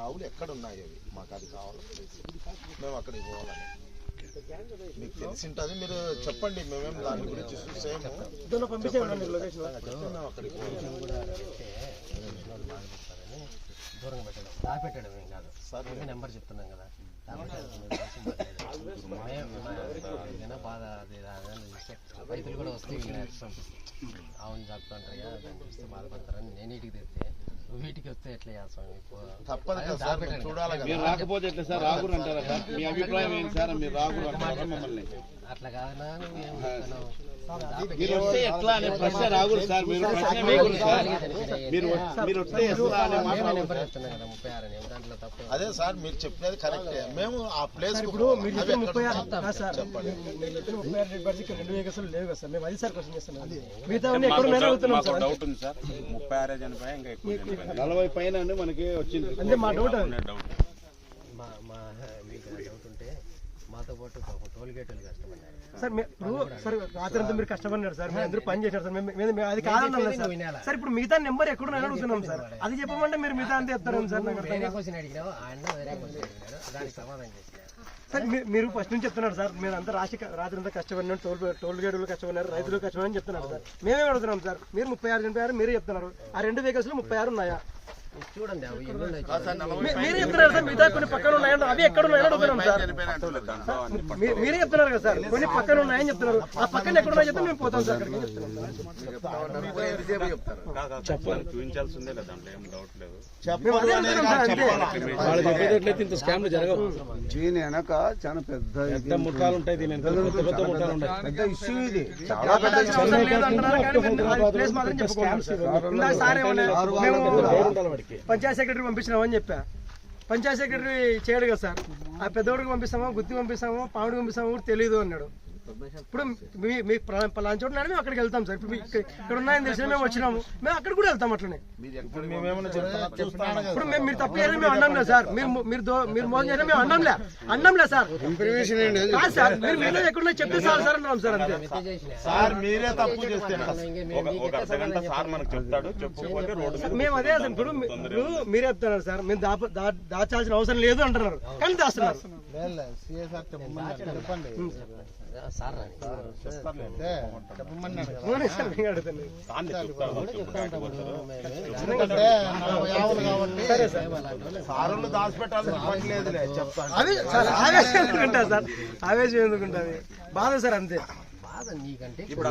ఆవులు ఎక్కడ ఉన్నాయి అవి మాకు అది కావాలి, మేము అక్కడికి పోవాలని మీకు తెలిసి ఉంటుంది. మీరు చెప్పండి, మేమేం దాని గురించి చూసేము. అక్కడికి దూరంగా పెట్టడం దాపెట్టడం ఏం కాదు సార్, మేమే నెంబర్ చెప్తున్నాం కదా. ఏదైనా బాధ అది రైతులు కూడా వస్తే అవును చెప్తుంటారు కదా, దాన్ని చూస్తే బాధపడతారని నేను ఇంటికి తెస్తే వీటికి వస్తే ఎట్లా చేస్తాం? మీరు రాకపోతే ఎట్లా సార్? రాగురు అంటారా సార్? మీ అభిప్రాయం ఏంటి సార్? మీరు రాగురు అంటారా మమ్మల్ని? అట్లా కాదన్నా మీరు వస్తే ఎట్లా అనే ప్రశ్న రాగురు సార్. మీరు ప్రశ్న వేయకూడదు సార్. మీరు వస్తే ఎట్లా అనే మాట నెంబర్ చెప్తున్నాం కదా 36 అని, దాంట్లో తప్ప. అదే సార్ మీరు చెప్పినది కరెక్టే. మేము ఆ ప్లేస్ ఇప్పుడు మీరు చెప్పిన 36 సార్, 2 ఏకర్లు లేవు కదా సార్. మేము అది సార్ క్వశ్చన్ చేస్తున్నాం. మిగతా ఎక్కడ అవుతున్నాం సార్. డౌట్ ఉంది సార్. 36 చనిపోయా, ఇంకా ఎక్కువ 40 పైన మనకి వచ్చింది అంటే మా డౌట్ మీకు డౌట్ ఉంటే మాతో పాటు టోల్ గేట్ కష్టపడ్డారు సార్. ఇప్పుడు సార్ రాత్రి అంతా మీరు కష్టపడినారు సార్, మీరు అందరూ పని చేశారు సార్. మేము అది కాదన్నా సార్. ఇప్పుడు మిగతా నెంబర్ ఎక్కడున్నాయని అడుగుతున్నాం సార్. అది చెప్పమంటే మీరు మిగతా అంతా చెప్తారు సార్. వేరే క్వశ్చన్ అడిగినావు, ఆయన వేరే క్వశ్చన్ అడిగినాడు, దానికి సమాధానం చేసినారు సార్. మీరు ఫస్ట్ నుంచి చెప్తున్నారు సార్, మీరు అంతా రాత్రి అంతా కష్టపడినారు, టోల్ గేట్లు కష్టపడినారు, రైతులు కష్టపడి చెప్తున్నారు సార్. మేమేం అడుగుతున్నాం సార్? మీరు 36 చనిపోయారు మీరే చెప్తున్నారు. ఆ 2 వెహికల్స్ 36 ఉన్నాయా చూడండి. అవి మీరే చెప్తున్నారు సార్. మిగతా కొన్ని పక్కన ఉన్నాయంటే అవి ఎక్కడ ఉన్నాయని అడుగుతున్నాం సార్. మీరే చెప్తున్నారు కదా సార్, కొన్ని పక్కన ఉన్నాయని చెప్తున్నారు. ఆ పక్కన ఎక్కడ ఉన్నాయో చెప్తే మేము పోతాం సార్ అక్కడికి. చెప్పాలి, చూపించాల్సిందే కదా, దాంట్లో ఏం డౌట్ లేదు. మేము అదే అంటున్నాం సార్. అంతే వాళ్ళు చెప్పేటట్లయితే ఇంత స్కామ్లు జరగవు. దీని వెనక చాలా పెద్ద ముఠాలు ఉంటాయి, దీని పెద్ద ముఠాలు ఉంటాయి. పెద్ద ఇష్యూ ఇది. పంచాయత్ సెక్రటరీ పంపించినామని చెప్పా. పంచాయత్ సెక్రటరీ చేయడు కదా సార్. ఆ పెద్దోడికి పంపిస్తామో, గుత్తి పంపిస్తామో, పావుడికి పంపిస్తామో కూడా తెలియదు అన్నాడు. ఇప్పుడు మీ పలానా చోట మేము అక్కడికి వెళ్తాం సార్. ఇప్పుడు ఇక్కడ ఉన్నాయని తెలిసిన మేము వచ్చినాము, మేము అక్కడ కూడా వెళ్తాం. అట్లనే ఇప్పుడు మీరు తప్పు చేయాలని మేము అన్నాం లేదు సార్. మీరు మోసం చేయాలని మేము అన్నాంలే సార్. కాదు సార్, మీరు మీలో ఎక్కడున్నా చెప్తే సార్ సార్ అన్నాం సార్. అంతే సార్, మీరే తప్పు చేస్తే మేము అదే సార్. ఇప్పుడు మీరే చెప్తున్నారు సార్, మేము దాచాల్సిన అవసరం లేదు అంటున్నారు, కానీ దాస్తున్నారు. సార్ సార్లు దాచిపెట్టాల్సిన పని లేదులే చెప్తాను. అవి సార్ ఆవేశం ఎందుకుంటా సార్, ఆవేశం ఎందుకుంటుంది? బాధ సార్ అంతే. బాధ నీకంటే ఇప్పుడు